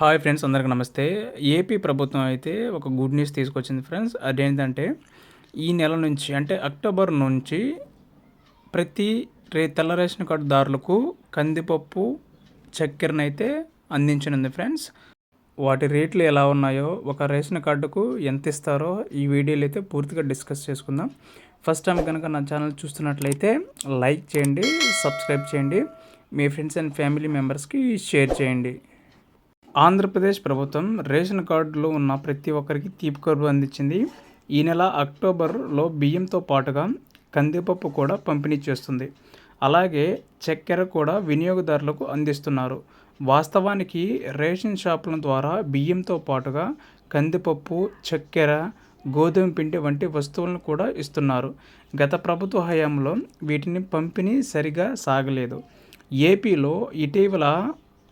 Hi friends, అందరికీ నమస్తే. AP ప్రభుత్వం అయితే ఒక గుడ్ న్యూస్ తీసుకొచ్చింది ఫ్రెండ్స్. అదేంటంటే ఈ నెల నుంచి అంటే అక్టోబర్ నుంచి ప్రతి తెల్ల రేషన్ కార్డుదారులకు కందిపప్పు, చక్కెరనైతే అందించనుంది ఫ్రెండ్స్. వాటి రేట్లు ఎలా ఉన్నాయో, ఒక రేషన్ కార్డుకు ఎంత ఇస్తారో ఈ వీడియోలో అయితే పూర్తిగా డిస్కస్ చేసుకుందాం. ఫస్ట్ టైం కనుక నా ఛానల్ చూస్తున్నట్లయితే లైక్ చేయండి, సబ్స్క్రైబ్ చేయండి, మీ ఫ్రెండ్స్ అండ్ ఫ్యామిలీ మెంబర్స్కి షేర్ చేయండి. ఆంధ్రప్రదేశ్ ప్రభుత్వం రేషన్ కార్డులో ఉన్న ప్రతి ఒక్కరికి తీపి కబురు అందించింది. ఈ నెల అక్టోబర్లో బియ్యంతో పాటుగా కందిపప్పు కూడా పంపిణీ చేస్తుంది. అలాగే చక్కెర కూడా వినియోగదారులకు అందిస్తున్నారు. వాస్తవానికి రేషన్ షాపుల ద్వారా బియ్యంతో పాటుగా కందిపప్పు, చక్కెర, గోధుమ పిండి వంటి వస్తువులను కూడా ఇస్తున్నారు. గత ప్రభుత్వ హయాంలో వీటిని పంపిణీ సరిగా సాగలేదు. ఏపీలో ఇటీవల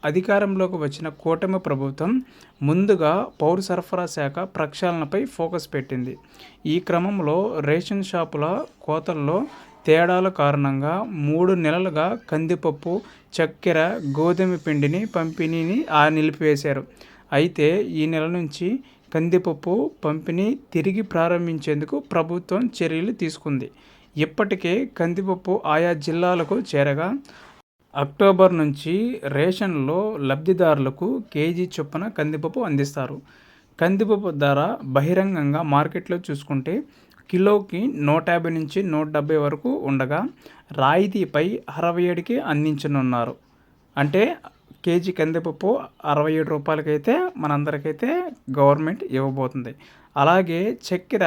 అధికారంలోకి వచ్చిన కూటమి ప్రభుత్వం ముందుగా పౌర సరఫరా శాఖ ప్రక్షాళనపై ఫోకస్ పెట్టింది. ఈ క్రమంలో రేషన్ షాపుల కోతల్లో తేడాల కారణంగా 3 నెలలుగా కందిపప్పు, చక్కెర, గోధుమ పిండిని పంపిణీని నిలిపివేశారు. అయితే ఈ నెల నుంచి కందిపప్పు పంపిణీ తిరిగి ప్రారంభించేందుకు ప్రభుత్వం చర్యలు తీసుకుంది. ఇప్పటికే కందిపప్పు ఆయా జిల్లాలకు చేరగా అక్టోబర్ నుంచి రేషన్లో లబ్ధిదారులకు కేజీ చొప్పున కందిపప్పు అందిస్తారు. కందిపప్పు ధర బహిరంగంగా మార్కెట్లో చూసుకుంటే కిలోకి 150 నుంచి 170 వరకు ఉండగా రాయితీపై 67కి అందించనున్నారు. అంటే కేజీ కందిపప్పు 67 రూపాయలకైతే మనందరికైతే గవర్నమెంట్ ఇవ్వబోతుంది. అలాగే చక్కెర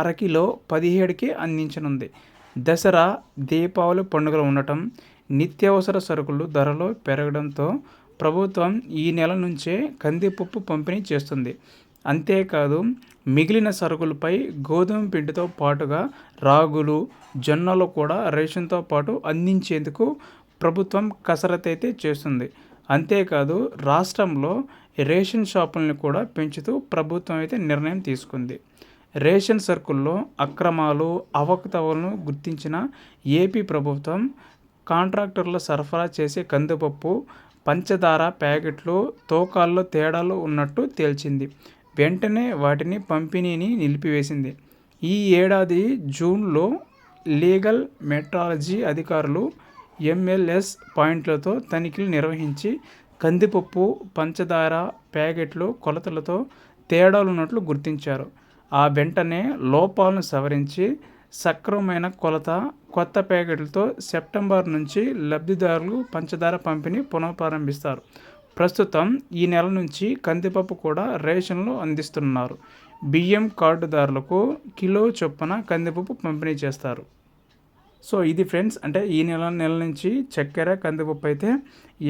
అరకిలో 17కి అందించనుంది. దసరా, దీపావళి పండుగలు ఉండటం, నిత్యావసర సరుకులు ధరలు పెరగడంతో ప్రభుత్వం ఈ నెల నుంచే కందిపప్పు పంపిణీ చేస్తుంది. అంతేకాదు మిగిలిన సరుకులపై గోధుమ పిండితో పాటుగా రాగులు, జొన్నలు కూడా రేషన్తో పాటు అందించేందుకు ప్రభుత్వం కసరత్తు అయితే చేస్తుంది. అంతేకాదు రాష్ట్రంలో రేషన్ షాపులను కూడా పెంచుతూ ప్రభుత్వం అయితే నిర్ణయం తీసుకుంది. రేషన్ సరుకుల్లో అక్రమాలు, అవకతవకలను గుర్తించిన ఏపీ ప్రభుత్వం కాంట్రాక్టర్లు సరఫరా చేసే కందిపప్పు, పంచదార ప్యాకెట్లు తూకాల్లో తేడాలు ఉన్నట్టు తేల్చింది. వెంటనే వాటిని పంపిణీని నిలిపివేసింది. ఈ ఏడాది జూన్లో లీగల్ మెట్రాలజీ అధికారులు ఎంఎల్ఎస్ పాయింట్లతో తనిఖీలు నిర్వహించి కందిపప్పు, పంచదార ప్యాకెట్లు కొలతలతో తేడాలున్నట్లు గుర్తించారు. ఆ వెంటనే లోపాలను సవరించి సక్రమమైన కొత్త ప్యాకెట్లతో సెప్టెంబర్ నుంచి లబ్ధిదారులు పంచదార పంపిణీ పునఃప్రారంభిస్తారు. ప్రస్తుతం ఈ నెల నుంచి కందిపప్పు కూడా రేషన్లు అందిస్తున్నారు. బియ్యం కార్డుదారులకు కిలో చొప్పున కందిపప్పు పంపిణీ చేస్తారు. సో ఇది ఫ్రెండ్స్, అంటే ఈ నెల నుంచి చక్కెర, కందిపప్పు అయితే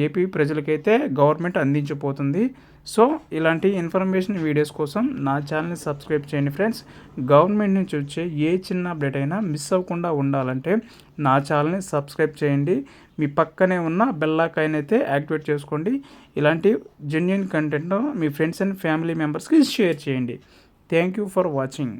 ఏపీ ప్రజలకైతే గవర్నమెంట్ అందించబోతుంది. సో ఇలాంటి ఇన్ఫర్మేషన్ వీడియోస్ కోసం నా ఛానల్ని సబ్స్క్రైబ్ చేయండి ఫ్రెండ్స్. గవర్నమెంట్ నుంచి వచ్చే ఏ చిన్న అప్డేట్ అయినా మిస్ అవ్వకుండా ఉండాలంటే నా ఛానల్ని సబ్స్క్రైబ్ చేయండి. మీ పక్కనే ఉన్న బెల్ ఐకాన్ అయితే యాక్టివేట్ చేసుకోండి. ఇలాంటి genuine content me friends and family మెంబర్స్కి షేర్ చేయండి. Thank you for watching.